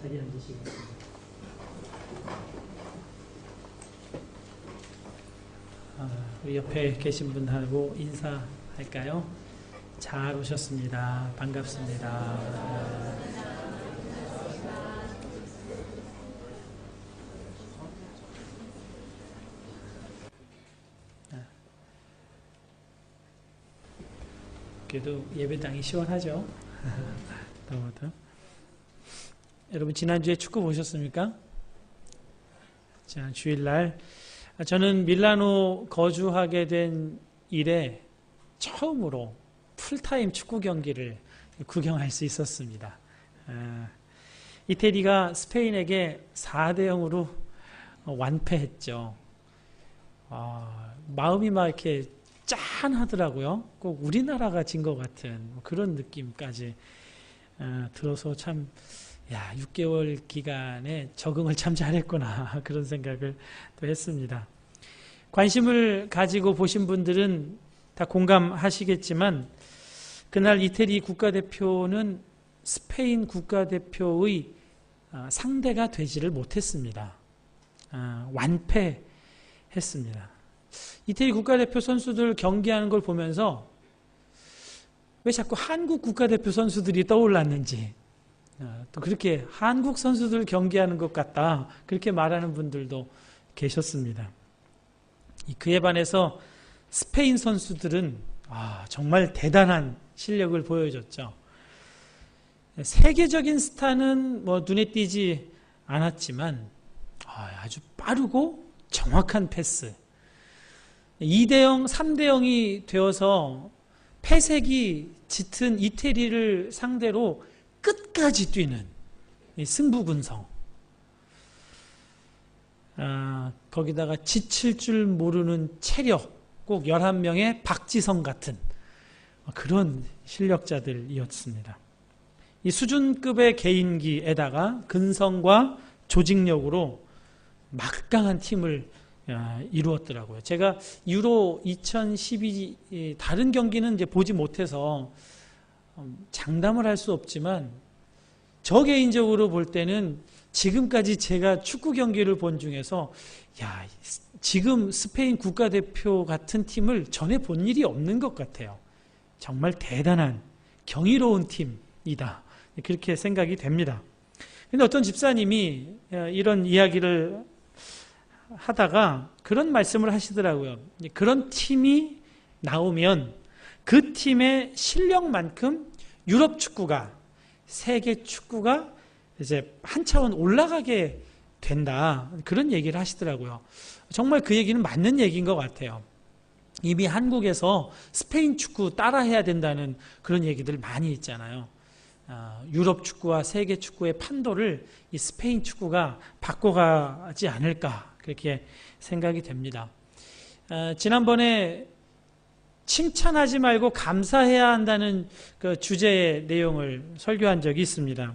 자리에 앉으시겠습니다. 우리 옆에 계신 분하고 인사할까요? 잘 오셨습니다. 반갑습니다. 그래도 예배당이 시원하죠? 더워도. 여러분 지난주에 축구 보셨습니까? 자, 주일날 저는 밀라노 거주하게 된 이래 처음으로 풀타임 축구 경기를 구경할 수 있었습니다. 이태리가 스페인에게 4대0으로 완패했죠. 마음이 막 이렇게 짠하더라고요. 꼭 우리나라가 진 것 같은 그런 느낌까지 들어서 참 6개월 기간에 적응을 참 잘했구나 그런 생각을 또 했습니다. 관심을 가지고 보신 분들은 다 공감하시겠지만 그날 이태리 국가대표는 스페인 국가대표의 상대가 되지를 못했습니다. 완패했습니다. 이태리 국가대표 선수들 경기하는 걸 보면서 왜 자꾸 한국 국가대표 선수들이 떠올랐는지 또 그렇게 한국 선수들 경기하는 것 같다 그렇게 말하는 분들도 계셨습니다. 그에 반해서 스페인 선수들은 정말 대단한 실력을 보여줬죠. 세계적인 스타는 눈에 띄지 않았지만 아주 빠르고 정확한 패스, 2대0, 3대0이 되어서 패색이 짙은 이태리를 상대로 끝까지 뛰는 승부근성, 거기다가 지칠 줄 모르는 체력, 꼭 11명의 박지성 같은 그런 실력자들이었습니다. 이 수준급의 개인기에다가 근성과 조직력으로 막강한 팀을 이루었더라고요. 제가 유로 2012 다른 경기는 이제 보지 못해서 장담을 할 수 없지만 저 개인적으로 볼 때는 지금까지 제가 축구 경기를 본 중에서 지금 스페인 국가대표 같은 팀을 전에 본 일이 없는 것 같아요. 정말 대단한 경이로운 팀이다. 그렇게 생각이 됩니다. 그런데 어떤 집사님이 이런 이야기를 하다가 그런 말씀을 하시더라고요. 그런 팀이 나오면 그 팀의 실력만큼 유럽 축구가, 세계 축구가 이제 한 차원 올라가게 된다. 그런 얘기를 하시더라고요. 정말 그 얘기는 맞는 얘기인 것 같아요. 이미 한국에서 스페인 축구 따라해야 된다는 그런 얘기들 많이 있잖아요. 유럽 축구와 세계 축구의 판도를 이 스페인 축구가 바꿔가지 않을까 그렇게 생각이 됩니다. 지난번에 칭찬하지 말고 감사해야 한다는 그 주제의 내용을 설교한 적이 있습니다.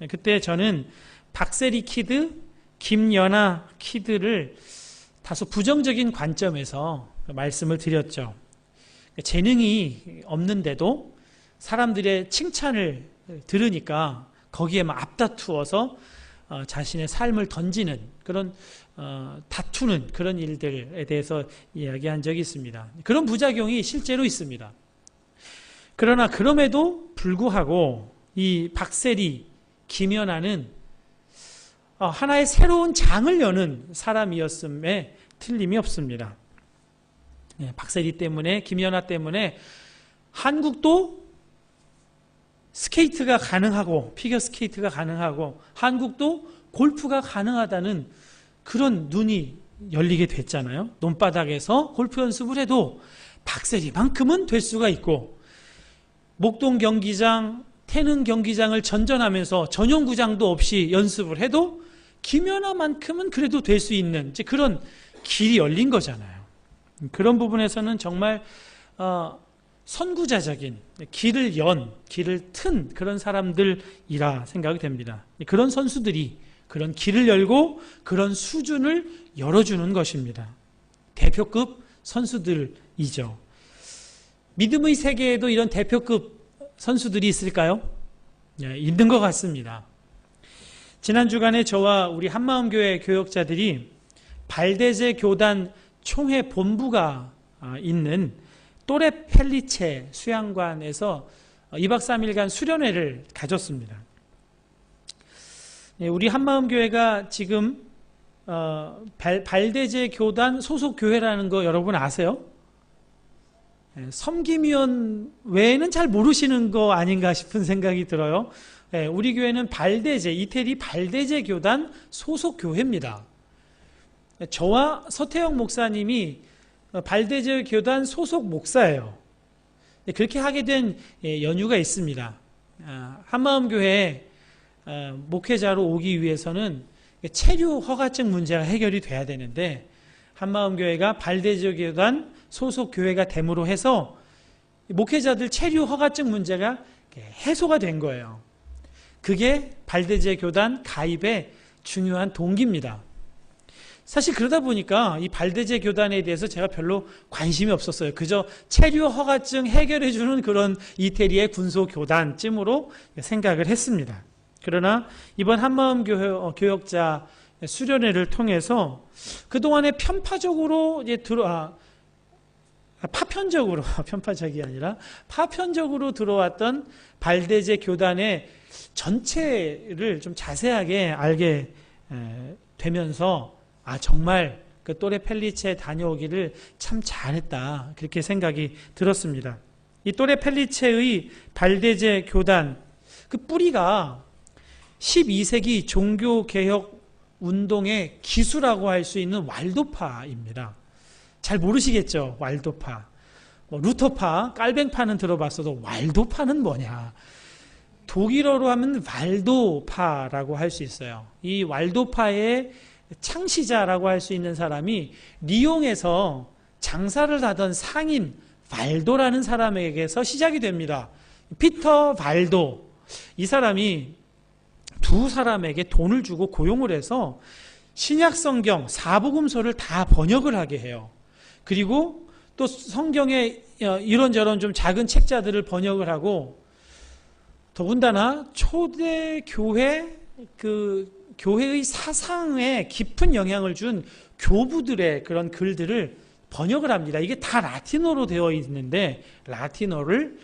그때 저는 박세리 키드, 김연아 키드를 다소 부정적인 관점에서 말씀을 드렸죠. 재능이 없는데도 사람들의 칭찬을 들으니까 거기에 막 앞다투어서 자신의 삶을 던지는 그런 다투는 그런 일들에 대해서 이야기한 적이 있습니다. 그런 부작용이 실제로 있습니다. 그러나 그럼에도 불구하고 이 박세리, 김연아는 하나의 새로운 장을 여는 사람이었음에 틀림이 없습니다. 박세리 때문에, 김연아 때문에 한국도 스케이트가 가능하고 피겨 스케이트가 가능하고 한국도 골프가 가능하다는 그런 눈이 열리게 됐잖아요. 논바닥에서 골프 연습을 해도 박세리만큼은 될 수가 있고 목동 경기장, 태릉 경기장을 전전하면서 전용구장도 없이 연습을 해도 김연아만큼은 그래도 될 수 있는 그런 길이 열린 거잖아요. 그런 부분에서는 정말 선구자적인 길을 튼 그런 사람들이라 생각이 됩니다. 그런 선수들이 그런 길을 열고 그런 수준을 열어주는 것입니다. 대표급 선수들이죠. 믿음의 세계에도 이런 대표급 선수들이 있을까요? 있는 것 같습니다. 지난 주간에 저와 우리 한마음교회 교역자들이 발대제 교단 총회 본부가 있는 또레 펠리체 수양관에서 2박 3일간 수련회를 가졌습니다. 우리 한마음교회가 지금 발대제 교단 소속 교회라는 거 여러분 아세요? 섬김위원 외에는 잘 모르시는 거 아닌가 싶은 생각이 들어요. 우리 교회는 발대제, 이태리 발대제 교단 소속 교회입니다. 저와 서태영 목사님이 발대제 교단 소속 목사예요. 그렇게 하게 된 연유가 있습니다. 한마음교회에 목회자로 오기 위해서는 체류 허가증 문제가 해결이 돼야 되는데 한마음교회가 발대제 교단 소속 교회가 됨으로 해서 목회자들 체류 허가증 문제가 해소가 된 거예요. 그게 발대제 교단 가입의 중요한 동기입니다. 사실 그러다 보니까 이 발대제 교단에 대해서 제가 별로 관심이 없었어요. 그저 체류 허가증 해결해주는 그런 이태리의 군소교단쯤으로 생각을 했습니다. 그러나 이번 한마음 교역자 수련회를 통해서 그동안에 편파적으로 편파적이 아니라 파편적으로 들어왔던 발대제 교단의 전체를 좀 자세하게 알게 되면서 정말 그 또레 펠리체에 다녀오기를 참 잘했다, 그렇게 생각이 들었습니다. 이 또레 펠리체의 발대제 교단, 그 뿌리가 12세기 종교개혁 운동의 기수라고 할 수 있는 왈도파입니다. 잘 모르시겠죠? 왈도파. 루터파, 깔뱅파는 들어봤어도 왈도파는 뭐냐? 독일어로 하면 왈도파라고 할 수 있어요. 이 왈도파의 창시자라고 할 수 있는 사람이 리옹에서 장사를 하던 상인 발도라는 사람에게서 시작이 됩니다. 피터 발도, 이 사람이 두 사람에게 돈을 주고 고용을 해서 신약 성경 사복음서를 다 번역을 하게 해요. 그리고 또 성경의 이런저런 좀 작은 책자들을 번역을 하고, 더군다나 초대 교회의 사상에 깊은 영향을 준 교부들의 그런 글들을 번역을 합니다. 이게 다 라틴어로 되어 있는데 라틴어를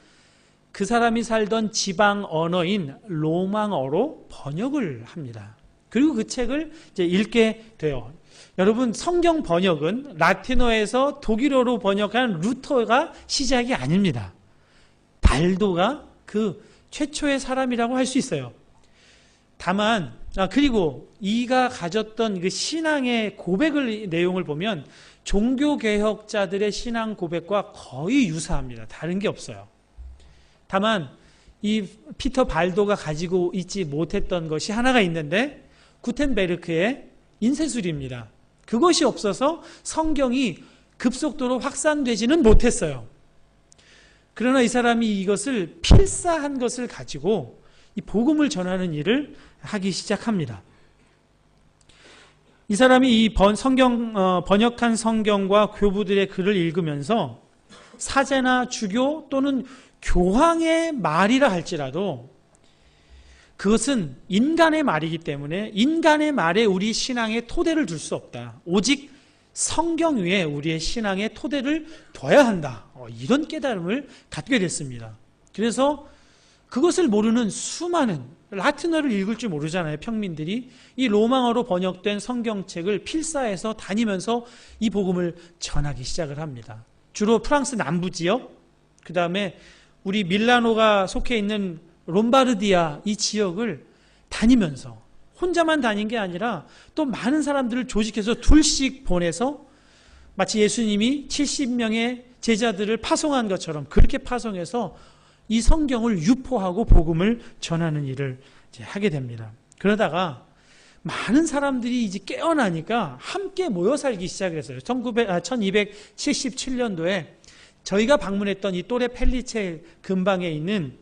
그 사람이 살던 지방 언어인 로망어로 번역을 합니다. 그리고 그 책을 이제 읽게 돼요. 여러분, 성경 번역은 라틴어에서 독일어로 번역한 루터가 시작이 아닙니다. 발도가 그 최초의 사람이라고 할 수 있어요. 다만 그리고 이가 가졌던 그 신앙의 고백을 내용을 보면 종교개혁자들의 신앙 고백과 거의 유사합니다. 다른 게 없어요. 다만 이 피터 발도가 가지고 있지 못했던 것이 하나가 있는데 구텐베르크의 인쇄술입니다. 그것이 없어서 성경이 급속도로 확산되지는 못했어요. 그러나 이 사람이 이것을 필사한 것을 가지고 이 복음을 전하는 일을 하기 시작합니다. 이 사람이 이 번역한 성경과 교부들의 글을 읽으면서 사제나 주교 또는 교황의 말이라 할지라도 그것은 인간의 말이기 때문에 인간의 말에 우리 신앙의 토대를 둘 수 없다. 오직 성경 위에 우리의 신앙의 토대를 둬야 한다. 이런 깨달음을 갖게 됐습니다. 그래서 그것을 모르는 수많은, 라틴어를 읽을 줄 모르잖아요, 평민들이. 이 로망어로 번역된 성경책을 필사해서 다니면서 이 복음을 전하기 시작을 합니다. 주로 프랑스 남부 지역, 그 다음에 우리 밀라노가 속해 있는 롬바르디아 이 지역을 다니면서 혼자만 다닌 게 아니라 또 많은 사람들을 조직해서 둘씩 보내서 마치 예수님이 70명의 제자들을 파송한 것처럼 그렇게 파송해서 이 성경을 유포하고 복음을 전하는 일을 이제 하게 됩니다. 그러다가 많은 사람들이 이제 깨어나니까 함께 모여 살기 시작을 했어요. 1277년도에 저희가 방문했던 이 또레 펠리체 근방에 있는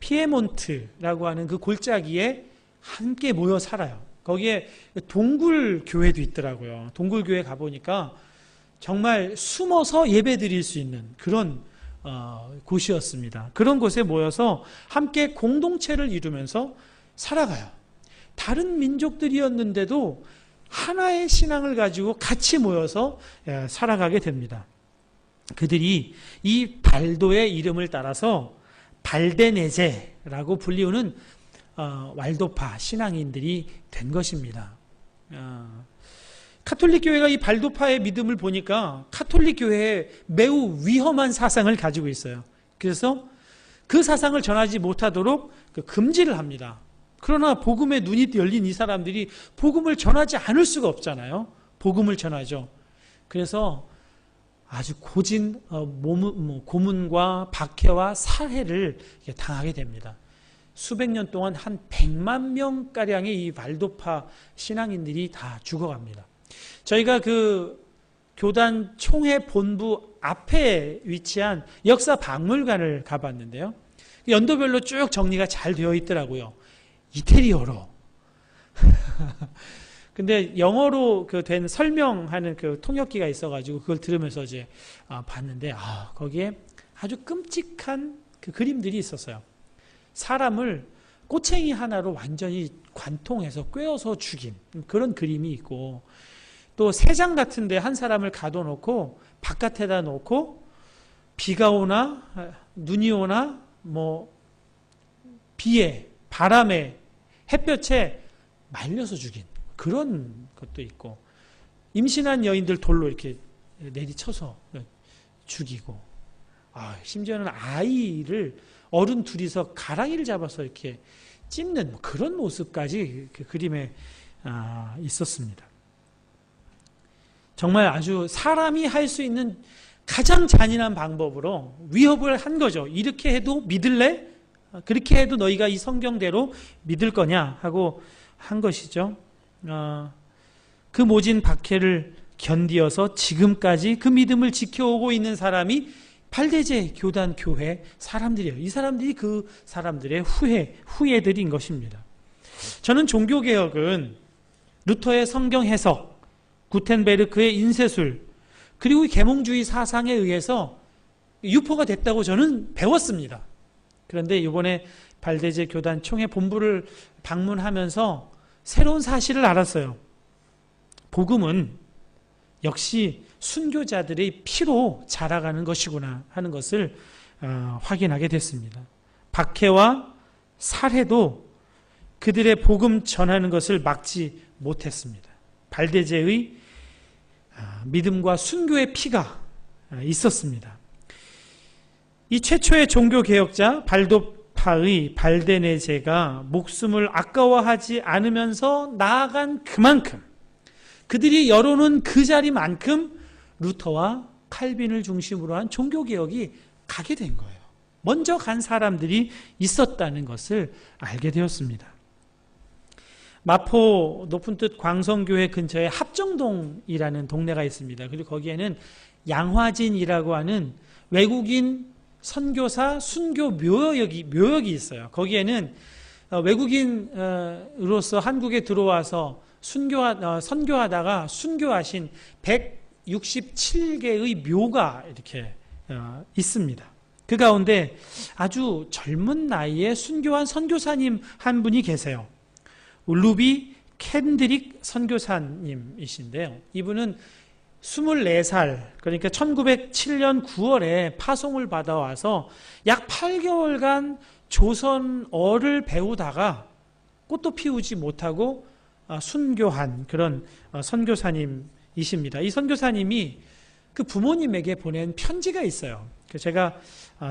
피에몬트라고 하는 그 골짜기에 함께 모여 살아요. 거기에 동굴 교회도 있더라고요. 동굴 교회 가보니까 정말 숨어서 예배 드릴 수 있는 그런 곳이었습니다. 그런 곳에 모여서 함께 공동체를 이루면서 살아가요. 다른 민족들이었는데도 하나의 신앙을 가지고 같이 모여서 살아가게 됩니다. 그들이 이 발도의 이름을 따라서 발데네제라고 불리우는 왈도파 신앙인들이 된 것입니다. 카톨릭 교회가 이 발도파의 믿음을 보니까 카톨릭 교회에 매우 위험한 사상을 가지고 있어요. 그래서 그 사상을 전하지 못하도록 금지를 합니다. 그러나 복음의 눈이 열린 이 사람들이 복음을 전하지 않을 수가 없잖아요. 복음을 전하죠. 그래서 아주 고진 고문과 박해와 살해를 당하게 됩니다. 수백 년 동안 한 100만 명가량의 이 발도파 신앙인들이 다 죽어갑니다. 저희가 그 교단 총회 본부 앞에 위치한 역사 박물관을 가봤는데요. 연도별로 쭉 정리가 잘 되어 있더라고요. 이태리어로. 근데 영어로 된 설명하는 그 통역기가 있어가지고 그걸 들으면서 이제 봤는데, 거기에 아주 끔찍한 그 그림들이 있었어요. 사람을 꼬챙이 하나로 완전히 관통해서 꿰어서 죽인 그런 그림이 있고, 또 새장 같은데 한 사람을 가둬놓고 바깥에다 놓고 비가 오나 눈이 오나 비에 바람에 햇볕에 말려서 죽인 그런 것도 있고, 임신한 여인들 돌로 이렇게 내리쳐서 죽이고, 심지어는 아이를 어른 둘이서 가랑이를 잡아서 이렇게 찝는 그런 모습까지 그 그림에 있었습니다. 정말 아주 사람이 할 수 있는 가장 잔인한 방법으로 위협을 한 거죠. 이렇게 해도 믿을래? 그렇게 해도 너희가 이 성경대로 믿을 거냐? 하고 한 것이죠. 그 모진 박해를 견디어서 지금까지 그 믿음을 지켜오고 있는 사람이 발데제 교단 교회 사람들이에요. 이 사람들이 그 사람들의 후예들인 것입니다. 저는 종교개혁은 루터의 성경 해석, 구텐베르크의 인쇄술, 그리고 계몽주의 사상에 의해서 유포가 됐다고 저는 배웠습니다. 그런데 이번에 발데제 교단 총회 본부를 방문하면서 새로운 사실을 알았어요. 복음은 역시 순교자들의 피로 자라가는 것이구나 하는 것을 확인하게 됐습니다. 박해와 살해도 그들의 복음 전하는 것을 막지 못했습니다. 발데제의 믿음과 순교의 피가 있었습니다. 이 최초의 종교개혁자 발도파의 발데네제가 목숨을 아까워하지 않으면서 나아간 그만큼, 그들이 열어놓은 그 자리만큼 루터와 칼빈을 중심으로 한 종교개혁이 가게 된 거예요. 먼저 간 사람들이 있었다는 것을 알게 되었습니다. 마포 높은뜻 광성교회 근처에 합정동이라는 동네가 있습니다. 그리고 거기에는 양화진이라고 하는 외국인 선교사 순교 묘역이 있어요. 거기에는 외국인으로서 한국에 들어와서 선교하다가 순교하신 167개의 묘가 이렇게 있습니다. 그 가운데 아주 젊은 나이에 순교한 선교사님 한 분이 계세요. 루비 캔드릭 선교사님이신데요. 이분은 24살, 그러니까 1907년 9월에 파송을 받아와서 약 8개월간 조선어를 배우다가 꽃도 피우지 못하고 순교한 그런 선교사님이십니다. 이 선교사님이 그 부모님에게 보낸 편지가 있어요. 제가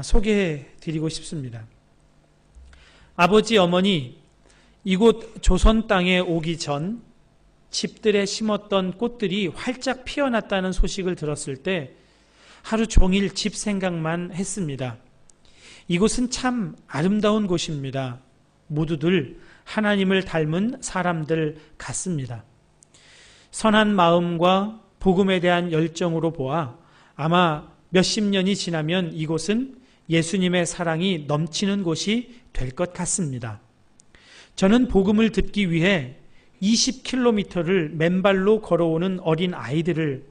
소개해 드리고 싶습니다. 아버지, 어머니, 이곳 조선 땅에 오기 전 집들에 심었던 꽃들이 활짝 피어났다는 소식을 들었을 때 하루 종일 집 생각만 했습니다. 이곳은 참 아름다운 곳입니다. 모두들 하나님을 닮은 사람들 같습니다. 선한 마음과 복음에 대한 열정으로 보아 아마 몇십 년이 지나면 이곳은 예수님의 사랑이 넘치는 곳이 될 것 같습니다. 저는 복음을 듣기 위해 20km를 맨발로 걸어오는 어린 아이들을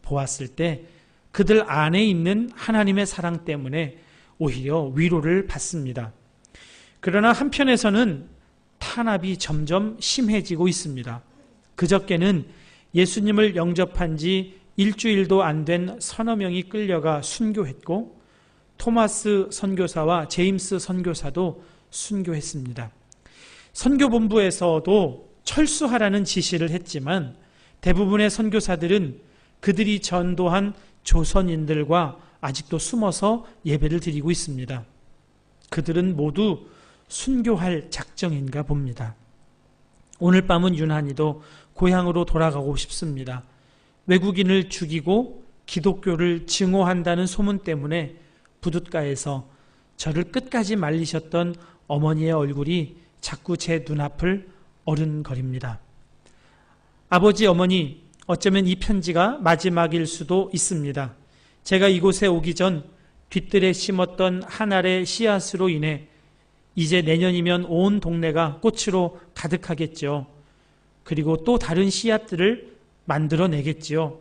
보았을 때 그들 안에 있는 하나님의 사랑 때문에 오히려 위로를 받습니다. 그러나 한편에서는 탄압이 점점 심해지고 있습니다. 그저께는 예수님을 영접한 지 일주일도 안 된 서너 명이 끌려가 순교했고, 토마스 선교사와 제임스 선교사도 순교했습니다. 선교본부에서도 철수하라는 지시를 했지만 대부분의 선교사들은 그들이 전도한 조선인들과 아직도 숨어서 예배를 드리고 있습니다. 그들은 모두 순교할 작정인가 봅니다. 오늘 밤은 유난히도 고향으로 돌아가고 싶습니다. 외국인을 죽이고 기독교를 증오한다는 소문 때문에 부둣가에서 저를 끝까지 말리셨던 어머니의 얼굴이 자꾸 제 눈앞을 어른거립니다. 아버지, 어머니, 어쩌면 이 편지가 마지막일 수도 있습니다. 제가 이곳에 오기 전 뒤뜰에 심었던 한 알의 씨앗으로 인해 이제 내년이면 온 동네가 꽃으로 가득하겠죠. 그리고 또 다른 씨앗들을 만들어내겠지요.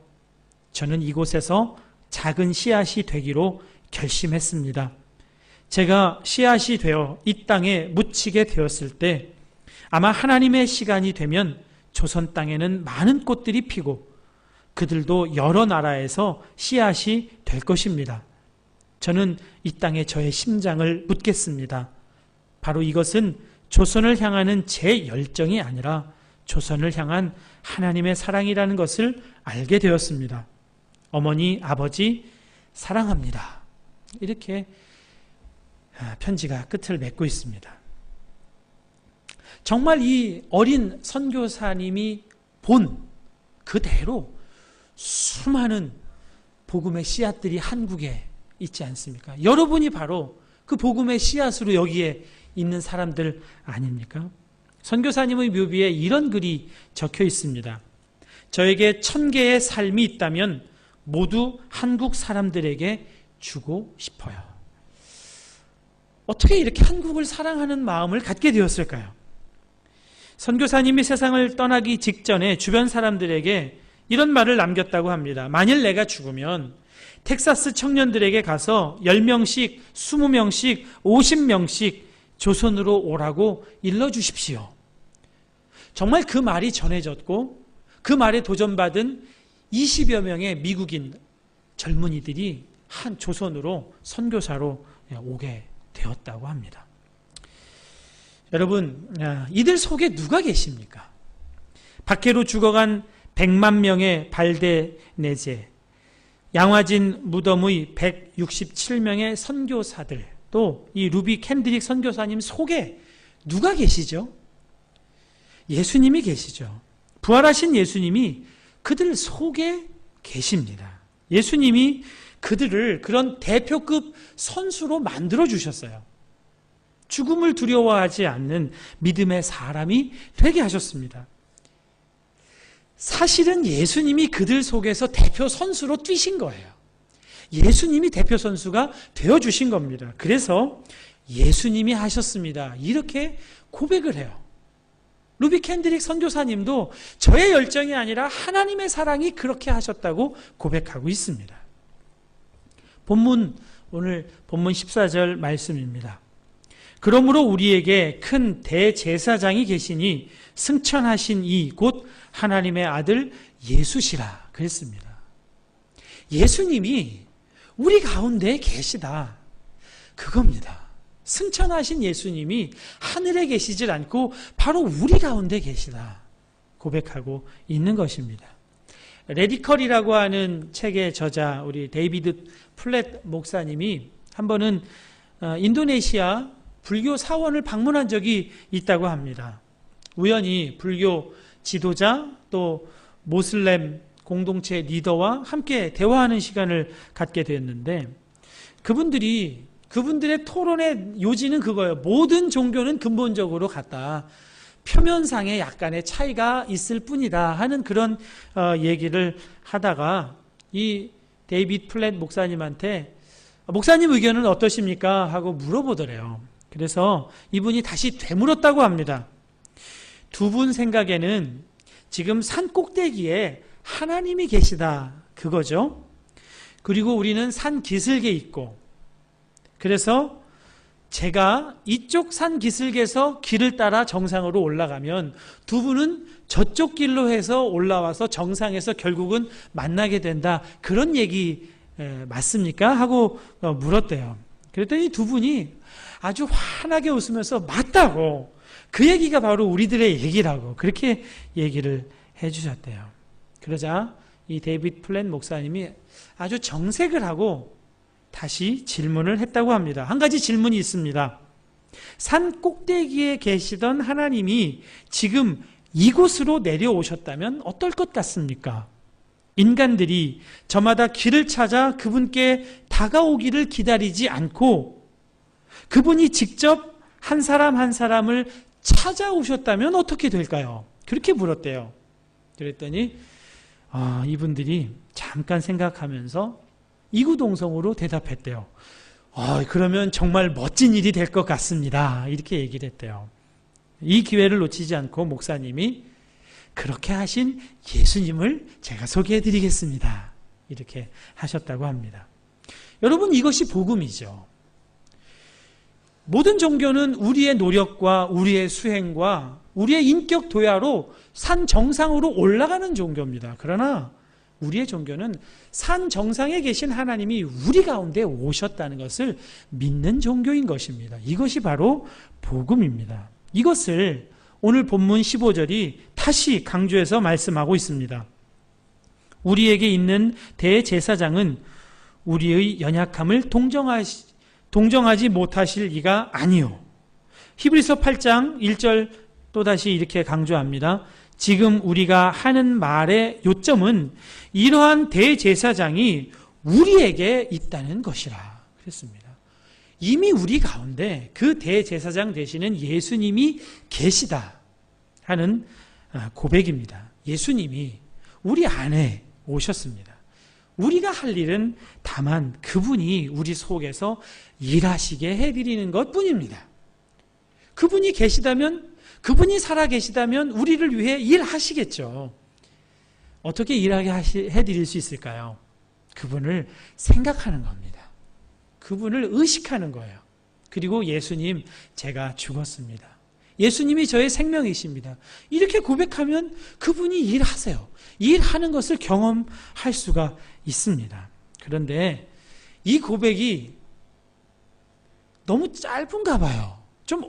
저는 이곳에서 작은 씨앗이 되기로 결심했습니다. 제가 씨앗이 되어 이 땅에 묻히게 되었을 때 아마 하나님의 시간이 되면 조선 땅에는 많은 꽃들이 피고 그들도 여러 나라에서 씨앗이 될 것입니다. 저는 이 땅에 저의 심장을 묻겠습니다. 바로 이것은 조선을 향하는 제 열정이 아니라 조선을 향한 하나님의 사랑이라는 것을 알게 되었습니다. 어머니, 아버지, 사랑합니다. 이렇게 편지가 끝을 맺고 있습니다. 정말 이 어린 선교사님이 본 그대로 수많은 복음의 씨앗들이 한국에 있지 않습니까? 여러분이 바로 그 복음의 씨앗으로 여기에 있는 사람들 아닙니까? 선교사님의 묘비에 이런 글이 적혀 있습니다. 저에게 1000개의 삶이 있다면 모두 한국 사람들에게 주고 싶어요. 어떻게 이렇게 한국을 사랑하는 마음을 갖게 되었을까요? 선교사님이 세상을 떠나기 직전에 주변 사람들에게 이런 말을 남겼다고 합니다. 만일 내가 죽으면 텍사스 청년들에게 가서 10명씩, 20명씩, 50명씩 조선으로 오라고 일러주십시오. 정말 그 말이 전해졌고 그 말에 도전받은 20여 명의 미국인 젊은이들이 한 조선으로 선교사로 오게 되었다고 합니다. 여러분, 이들 속에 누가 계십니까? 박해로 죽어간 100만 명의 발데네제, 양화진 무덤의 167명의 선교사들, 또 이 루비 캔드릭 선교사님 속에 누가 계시죠? 예수님이 계시죠. 부활하신 예수님이 그들 속에 계십니다. 예수님이 그들을 그런 대표급 선수로 만들어 주셨어요. 죽음을 두려워하지 않는 믿음의 사람이 되게 하셨습니다. 사실은 예수님이 그들 속에서 대표 선수로 뛰신 거예요. 예수님이 대표 선수가 되어주신 겁니다. 그래서 예수님이 하셨습니다. 이렇게 고백을 해요. 루비 캔드릭 선교사님도 저의 열정이 아니라 하나님의 사랑이 그렇게 하셨다고 고백하고 있습니다. 오늘 본문 14절 말씀입니다. 그러므로 우리에게 큰 대제사장이 계시니 승천하신 이 곧 하나님의 아들 예수시라 그랬습니다. 예수님이 우리 가운데 계시다. 그겁니다. 승천하신 예수님이 하늘에 계시질 않고 바로 우리 가운데 계시다. 고백하고 있는 것입니다. 레디컬이라고 하는 책의 저자 우리 데이비드 플랫 목사님이 한 번은 인도네시아 불교 사원을 방문한 적이 있다고 합니다. 우연히 불교 지도자 또 모슬렘 공동체 리더와 함께 대화하는 시간을 갖게 되었는데 그분들의 토론의 요지는 그거예요. 모든 종교는 근본적으로 같다. 표면상에 약간의 차이가 있을 뿐이다 하는 그런 얘기를 하다가 이 데이비드 플랫 목사님한테 목사님 의견은 어떠십니까? 하고 물어보더래요. 그래서 이분이 다시 되물었다고 합니다. 두 분 생각에는 지금 산 꼭대기에 하나님이 계시다 그거죠. 그리고 우리는 산 기슭에 있고 그래서 제가 이쪽 산 기슭에서 길을 따라 정상으로 올라가면 두 분은 저쪽 길로 해서 올라와서 정상에서 결국은 만나게 된다. 그런 얘기 맞습니까? 하고 물었대요. 그랬더니 두 분이 아주 환하게 웃으면서 맞다고, 그 얘기가 바로 우리들의 얘기라고 그렇게 얘기를 해주셨대요. 그러자 이 데이비드 플랜 목사님이 아주 정색을 하고 다시 질문을 했다고 합니다. 한 가지 질문이 있습니다. 산 꼭대기에 계시던 하나님이 지금 이곳으로 내려오셨다면 어떨 것 같습니까? 인간들이 저마다 길을 찾아 그분께 다가오기를 기다리지 않고 그분이 직접 한 사람 한 사람을 찾아오셨다면 어떻게 될까요? 그렇게 물었대요. 그랬더니 이분들이 잠깐 생각하면서 이구동성으로 대답했대요. 그러면 정말 멋진 일이 될 것 같습니다. 이렇게 얘기를 했대요. 이 기회를 놓치지 않고 목사님이 그렇게 하신 예수님을 제가 소개해 드리겠습니다. 이렇게 하셨다고 합니다. 여러분, 이것이 복음이죠. 모든 종교는 우리의 노력과 우리의 수행과 우리의 인격 도야로 산 정상으로 올라가는 종교입니다. 그러나 우리의 종교는 산 정상에 계신 하나님이 우리 가운데 오셨다는 것을 믿는 종교인 것입니다. 이것이 바로 복음입니다. 이것을 오늘 본문 15절이 다시 강조해서 말씀하고 있습니다. 우리에게 있는 대제사장은 우리의 연약함을 동정하지 못하실 이가 아니요. 히브리서 8장 1절 또다시 이렇게 강조합니다. 지금 우리가 하는 말의 요점은 이러한 대제사장이 우리에게 있다는 것이라 그랬습니다. 이미 우리 가운데 그 대제사장 되시는 예수님이 계시다 하는 고백입니다. 예수님이 우리 안에 오셨습니다. 우리가 할 일은 다만 그분이 우리 속에서 일하시게 해드리는 것뿐입니다. 그분이 계시다면, 그분이 살아계시다면 우리를 위해 일하시겠죠. 어떻게 일하게 해드릴 수 있을까요? 그분을 생각하는 겁니다. 그분을 의식하는 거예요. 그리고 예수님, 제가 죽었습니다. 예수님이 저의 생명이십니다. 이렇게 고백하면 그분이 일하세요. 일하는 것을 경험할 수가 있습니다. 그런데 이 고백이 너무 짧은가 봐요. 좀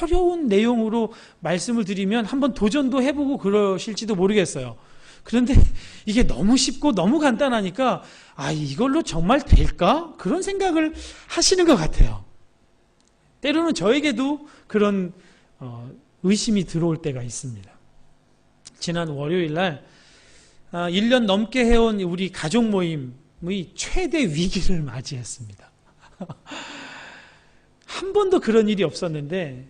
어려운 내용으로 말씀을 드리면 한번 도전도 해보고 그러실지도 모르겠어요. 그런데 이게 너무 쉽고 너무 간단하니까 이걸로 정말 될까? 그런 생각을 하시는 것 같아요. 때로는 저에게도 그런 의심이 들어올 때가 있습니다. 지난 월요일 날 1년 넘게 해온 우리 가족 모임의 최대 위기를 맞이했습니다. 한 번도 그런 일이 없었는데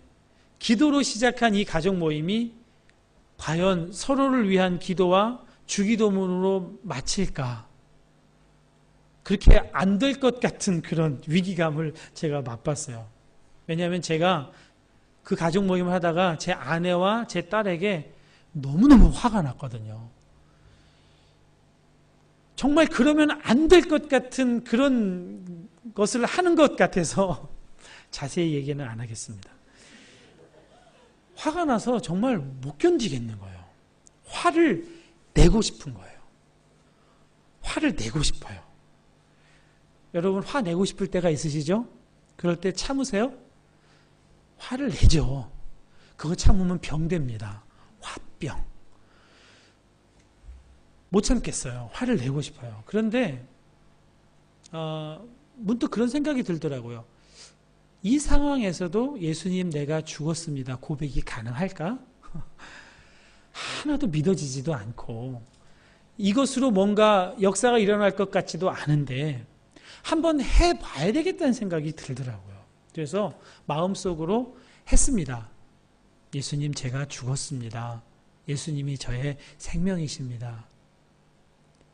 기도로 시작한 이 가족 모임이 과연 서로를 위한 기도와 주기도문으로 마칠까? 그렇게 안 될 것 같은 그런 위기감을 제가 맛봤어요. 왜냐하면 제가 그 가족 모임을 하다가 제 아내와 제 딸에게 너무너무 화가 났거든요. 정말 그러면 안 될 것 같은 그런 것을 하는 것 같아서 자세히 얘기는 안 하겠습니다. 화가 나서 정말 못 견디겠는 거예요. 화를 내고 싶은 거예요. 화를 내고 싶어요. 여러분, 화 내고 싶을 때가 있으시죠? 그럴 때 참으세요? 화를 내죠. 그거 참으면 병됩니다. 화병. 못 참겠어요. 화를 내고 싶어요. 그런데 문득 그런 생각이 들더라고요. 이 상황에서도 예수님, 내가 죽었습니다. 고백이 가능할까? 하나도 믿어지지도 않고 이것으로 뭔가 역사가 일어날 것 같지도 않은데 한번 해봐야 되겠다는 생각이 들더라고요. 그래서 마음속으로 했습니다. 예수님, 제가 죽었습니다. 예수님이 저의 생명이십니다.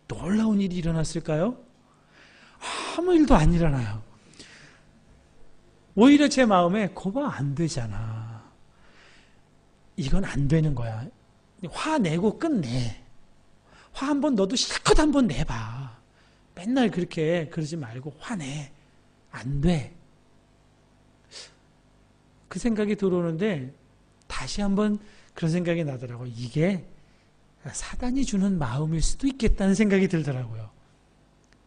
놀라운 일이 일어났을까요? 아무 일도 안 일어나요. 오히려 제 마음에 거봐, 안 되잖아. 이건 안 되는 거야. 화 내고 끝내. 화 한번 너도 실컷 한번 내봐. 맨날 그러지 말고 화내. 안 돼. 그 생각이 들어오는데 다시 한번 그런 생각이 나더라고요. 이게 사단이 주는 마음일 수도 있겠다는 생각이 들더라고요.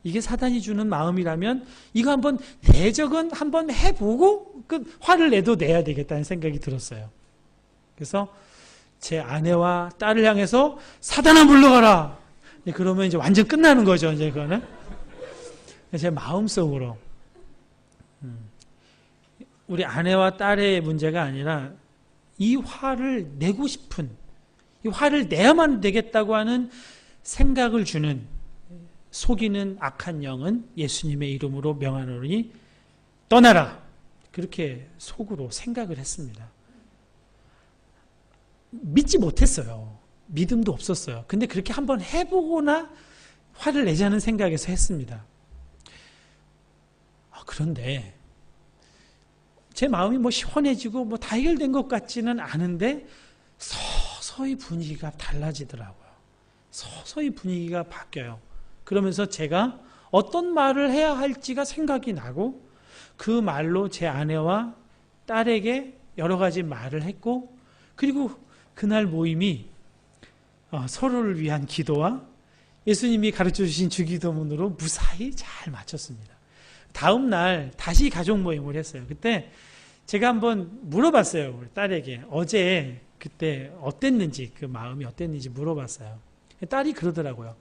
이게 사단이 주는 마음이라면 이거 한번 내적은 한번 해보고 그 화를 내도 내야 되겠다는 생각이 들었어요. 그래서 제 아내와 딸을 향해서 사단아 물러가라. 그러면 이제 완전 끝나는 거죠. 이제 그거는 제 마음속으로 우리 아내와 딸의 문제가 아니라 이 화를 내고 싶은, 이 화를 내야만 되겠다고 하는 생각을 주는 속이는 악한 영은 예수님의 이름으로 명하노니 떠나라. 그렇게 속으로 생각을 했습니다. 믿지 못했어요. 믿음도 없었어요. 근데 그렇게 한번 해보거나 화를 내자는 생각에서 했습니다. 그런데 제 마음이 뭐 시원해지고 뭐 다 해결된 것 같지는 않은데 서서히 분위기가 달라지더라고요. 서서히 분위기가 바뀌어요. 그러면서 제가 어떤 말을 해야 할지가 생각이 나고 그 말로 제 아내와 딸에게 여러 가지 말을 했고, 그리고 그날 모임이 서로를 위한 기도와 예수님이 가르쳐 주신 주기도문으로 무사히 잘 마쳤습니다. 다음 날 다시 가족 모임을 했어요. 그때 제가 한번 물어봤어요. 우리 딸에게 어제 그때 어땠는지, 그 마음이 어땠는지 물어봤어요. 딸이 그러더라고요.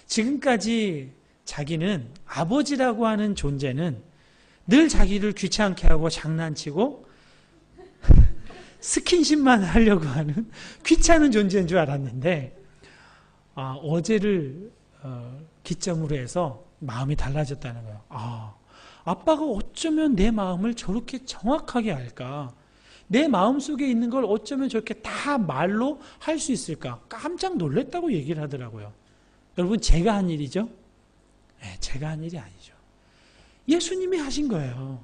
지금까지 자기는 아버지라고 하는 존재는 늘 자기를 귀찮게 하고 장난치고 스킨십만 하려고 하는 귀찮은 존재인 줄 알았는데 어제를 기점으로 해서 마음이 달라졌다는 거예요. 아빠가 어쩌면 내 마음을 저렇게 정확하게 알까? 내 마음속에 있는 걸 어쩌면 저렇게 다 말로 할 수 있을까? 깜짝 놀랐다고 얘기를 하더라고요. 여러분, 제가 한 일이죠? 네, 제가 한 일이 아니죠. 예수님이 하신 거예요.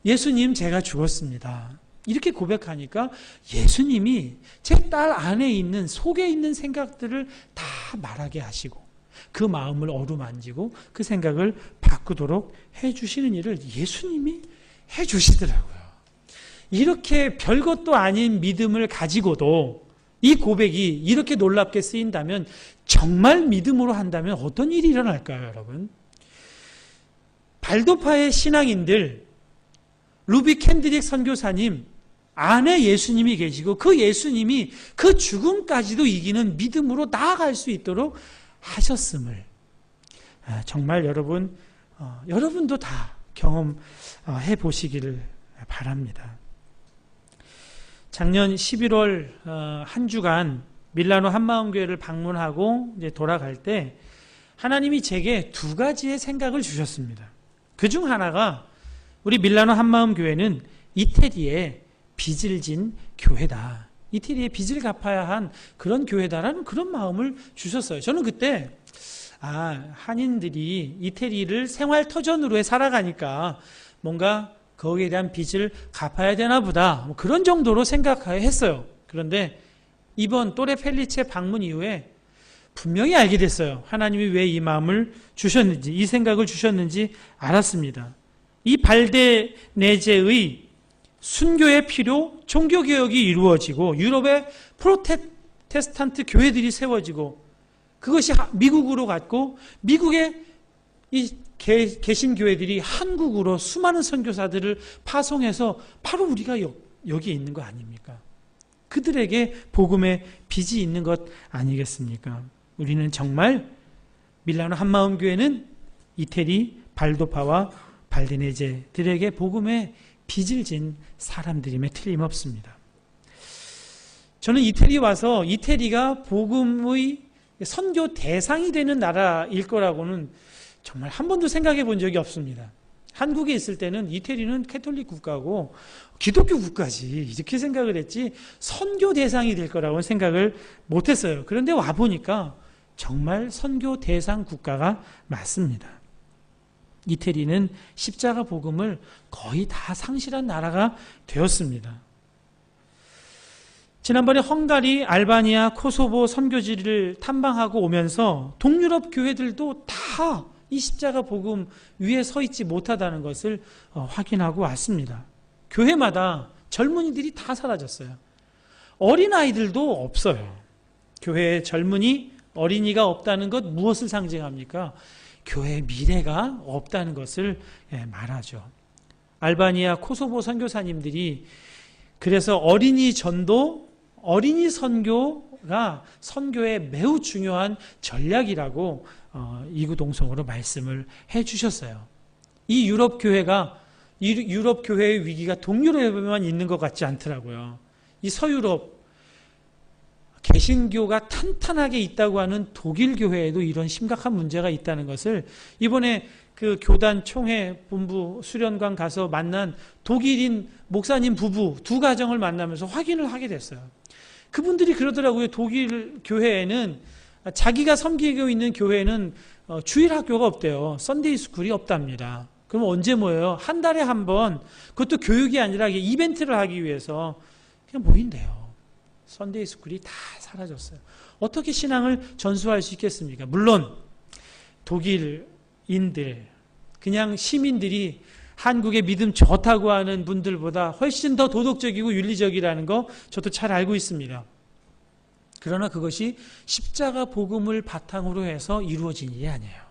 예수님, 제가 죽었습니다. 이렇게 고백하니까 예수님이 제 딸 안에 있는, 속에 있는 생각들을 다 말하게 하시고 그 마음을 어루만지고 그 생각을 바꾸도록 해주시는 일을 예수님이 해주시더라고요. 이렇게 별것도 아닌 믿음을 가지고도 이 고백이 이렇게 놀랍게 쓰인다면 정말 믿음으로 한다면 어떤 일이 일어날까요, 여러분? 발도파의 신앙인들, 루비 캔드릭 선교사님 안에 예수님이 계시고 그 예수님이 그 죽음까지도 이기는 믿음으로 나아갈 수 있도록 하셨음을 정말 여러분도 다 경험해 보시기를 바랍니다. 작년 11월 한 주간 밀라노 한마음교회를 방문하고 이제 돌아갈 때 하나님이 제게 두 가지의 생각을 주셨습니다. 그중 하나가 우리 밀라노 한마음교회는 이태리에 빚을 진 교회다. 이태리에 빚을 갚아야 한 그런 교회다라는 그런 마음을 주셨어요. 저는 그때 한인들이 이태리를 생활터전으로 해 살아가니까 뭔가 거기에 대한 빚을 갚아야 되나 보다, 뭐 그런 정도로 생각했어요. 그런데 이번 또레 펠리체 방문 이후에 분명히 알게 됐어요. 하나님이 왜 이 마음을 주셨는지, 이 생각을 주셨는지 알았습니다. 이 발데네제의 순교의 필요, 종교개혁이 이루어지고 유럽의 프로테스탄트 교회들이 세워지고 그것이 미국으로 갔고 미국의 이 개신교회들이 한국으로 수많은 선교사들을 파송해서 바로 우리가 여기에 있는 거 아닙니까? 그들에게 복음의 빚이 있는 것 아니겠습니까? 우리는 정말 밀라노 한마음교회는 이태리 발도파와 발디네제들에게 복음의 빚을 진 사람들임에 틀림없습니다. 저는 이태리 와서 이태리가 복음의 선교 대상이 되는 나라일 거라고는 정말 한 번도 생각해 본 적이 없습니다. 한국에 있을 때는 이태리는 캐톨릭 국가고 기독교 국가지 이렇게 생각을 했지 선교 대상이 될 거라고는 생각을 못했어요. 그런데 와보니까 정말 선교 대상 국가가 맞습니다. 이태리는 십자가 복음을 거의 다 상실한 나라가 되었습니다. 지난번에 헝가리, 알바니아, 코소보 선교지를 탐방하고 오면서 동유럽 교회들도 다 이 십자가 복음 위에 서 있지 못하다는 것을 확인하고 왔습니다. 교회마다 젊은이들이 다 사라졌어요. 어린아이들도 없어요. 교회에 젊은이, 어린이가 없다는 것 무엇을 상징합니까? 교회의 미래가 없다는 것을 말하죠. 알바니아 코소보 선교사님들이 그래서 어린이 전도, 어린이 선교가 선교의 매우 중요한 전략이라고 이구동성으로 말씀을 해 주셨어요. 이 유럽 교회의 위기가 동유럽에만 있는 것 같지 않더라고요. 이 서유럽 개신교가 탄탄하게 있다고 하는 독일 교회에도 이런 심각한 문제가 있다는 것을 이번에 그 교단 총회 본부 수련관 가서 만난 독일인 목사님 부부 두 가정을 만나면서 확인을 하게 됐어요. 그분들이 그러더라고요. 독일 교회에는 자기가 섬기고 있는 교회는 주일 학교가 없대요. 썬데이 스쿨이 없답니다. 그럼 언제 모여요? 한 달에 한 번, 그것도 교육이 아니라 이벤트를 하기 위해서 그냥 모인대요. 썬데이 스쿨이 다 사라졌어요. 어떻게 신앙을 전수할 수 있겠습니까? 물론 독일인들, 그냥 시민들이 한국의 믿음 좋다고 하는 분들보다 훨씬 더 도덕적이고 윤리적이라는 거 저도 잘 알고 있습니다. 그러나 그것이 십자가 복음을 바탕으로 해서 이루어진 일이 아니에요.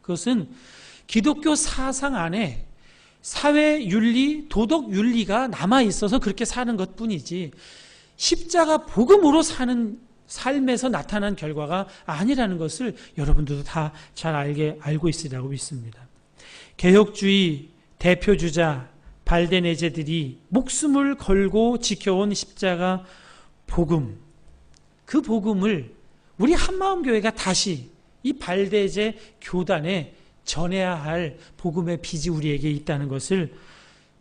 그것은 기독교 사상 안에 사회 윤리, 도덕 윤리가 남아 있어서 그렇게 사는 것뿐이지 십자가 복음으로 사는 삶에서 나타난 결과가 아니라는 것을 여러분들도 다 잘 알고 있으리라고 믿습니다. 개혁주의 대표주자 발데네제들이 목숨을 걸고 지켜온 십자가 복음, 그 복음을 우리 한마음교회가 다시 이 발데제 교단에 전해야 할 복음의 빚이 우리에게 있다는 것을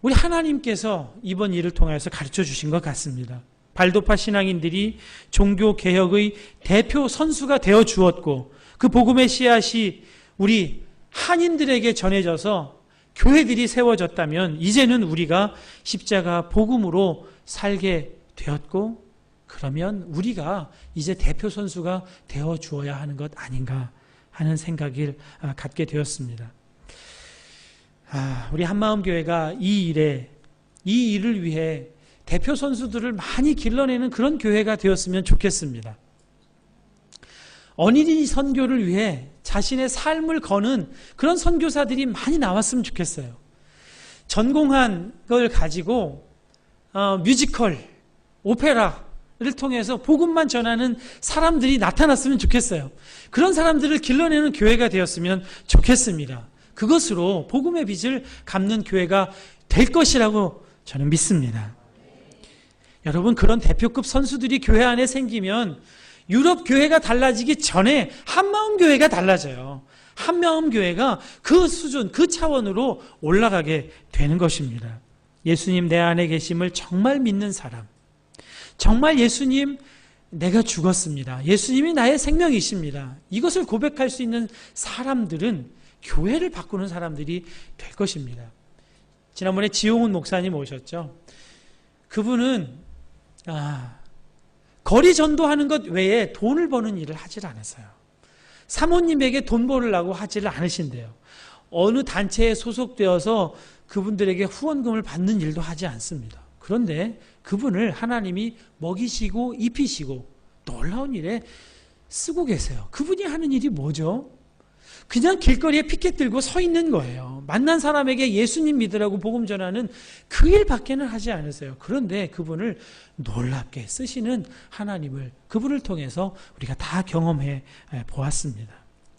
우리 하나님께서 이번 일을 통해서 가르쳐 주신 것 같습니다. 발도파 신앙인들이 종교개혁의 대표 선수가 되어 주었고 그 복음의 씨앗이 우리 한인들에게 전해져서 교회들이 세워졌다면 이제는 우리가 십자가 복음으로 살게 되었고 그러면 우리가 이제 대표 선수가 되어 주어야 하는 것 아닌가 하는 생각을 갖게 되었습니다. 우리 한마음교회가 이 일을 위해 대표 선수들을 많이 길러내는 그런 교회가 되었으면 좋겠습니다. 어린이 선교를 위해 자신의 삶을 거는 그런 선교사들이 많이 나왔으면 좋겠어요. 전공한 걸 가지고 뮤지컬, 오페라를 통해서 복음만 전하는 사람들이 나타났으면 좋겠어요. 그런 사람들을 길러내는 교회가 되었으면 좋겠습니다. 그것으로 복음의 빚을 갚는 교회가 될 것이라고 저는 믿습니다. 여러분, 그런 대표급 선수들이 교회 안에 생기면 유럽 교회가 달라지기 전에 한마음 교회가 달라져요. 한마음 교회가 그 수준, 그 차원으로 올라가게 되는 것입니다. 예수님 내 안에 계심을 정말 믿는 사람, 정말 예수님 내가 죽었습니다. 예수님이 나의 생명이십니다. 이것을 고백할 수 있는 사람들은 교회를 바꾸는 사람들이 될 것입니다. 지난번에 지용훈 목사님 오셨죠. 그분은 거리 전도하는 것 외에 돈을 버는 일을 하질 않았어요. 사모님에게 돈 벌으려고 하지를 않으신대요. 어느 단체에 소속되어서 그분들에게 후원금을 받는 일도 하지 않습니다. 그런데 그분을 하나님이 먹이시고 입히시고 놀라운 일에 쓰고 계세요. 그분이 하는 일이 뭐죠? 그냥 길거리에 피켓 들고 서 있는 거예요. 만난 사람에게 예수님 믿으라고 복음 전하는 그 일밖에는 하지 않으세요. 그런데 그분을 놀랍게 쓰시는 하나님을, 그분을 통해서 우리가 다 경험해 보았습니다.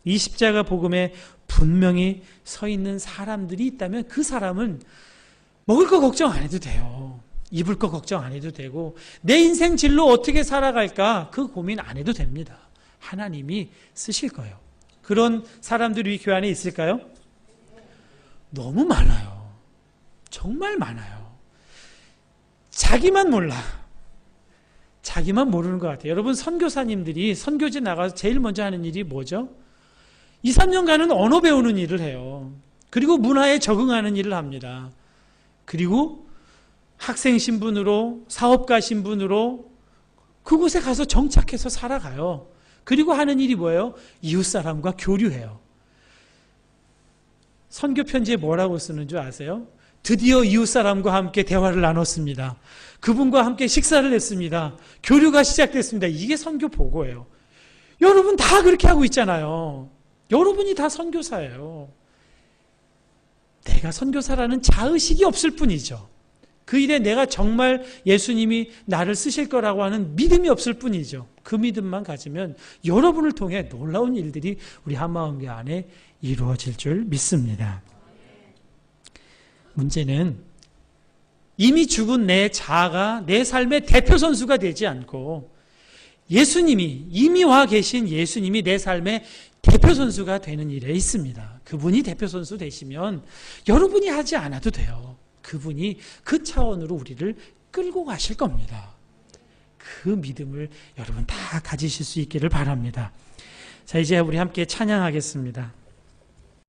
이 십자가 복음에 분명히 서 있는 사람들이 있다면 그 사람은 먹을 거 걱정 안 해도 돼요. 입을 거 걱정 안 해도 되고 내 인생 진로 어떻게 살아갈까 그 고민 안 해도 됩니다. 하나님이 쓰실 거예요. 그런 사람들이 우리 교회 안에 있을까요? 너무 많아요. 정말 많아요. 자기만 몰라. 자기만 모르는 것 같아요. 여러분, 선교사님들이 선교지 나가서 제일 먼저 하는 일이 뭐죠? 2, 3년간은 언어 배우는 일을 해요. 그리고 문화에 적응하는 일을 합니다. 그리고 학생 신분으로, 사업가 신분으로 그곳에 가서 정착해서 살아가요. 그리고 하는 일이 뭐예요? 이웃 사람과 교류해요. 선교 편지에 뭐라고 쓰는 줄 아세요? 드디어 이웃 사람과 함께 대화를 나눴습니다. 그분과 함께 식사를 했습니다. 교류가 시작됐습니다. 이게 선교 보고예요. 여러분 다 그렇게 하고 있잖아요. 여러분이 다 선교사예요. 내가 선교사라는 자의식이 없을 뿐이죠. 그 일에 내가 정말 예수님이 나를 쓰실 거라고 하는 믿음이 없을 뿐이죠. 그 믿음만 가지면 여러분을 통해 놀라운 일들이 우리 한마음교회 안에 이루어질 줄 믿습니다. 문제는 이미 죽은 내 자아가 내 삶의 대표 선수가 되지 않고 예수님이, 이미 와 계신 예수님이 내 삶의 대표 선수가 되는 일에 있습니다. 그분이 대표 선수 되시면 여러분이 하지 않아도 돼요. 그분이 그 차원으로 우리를 끌고 가실 겁니다. 그 믿음을 여러분 다 가지실 수 있기를 바랍니다. 자, 이제 우리 함께 찬양하겠습니다.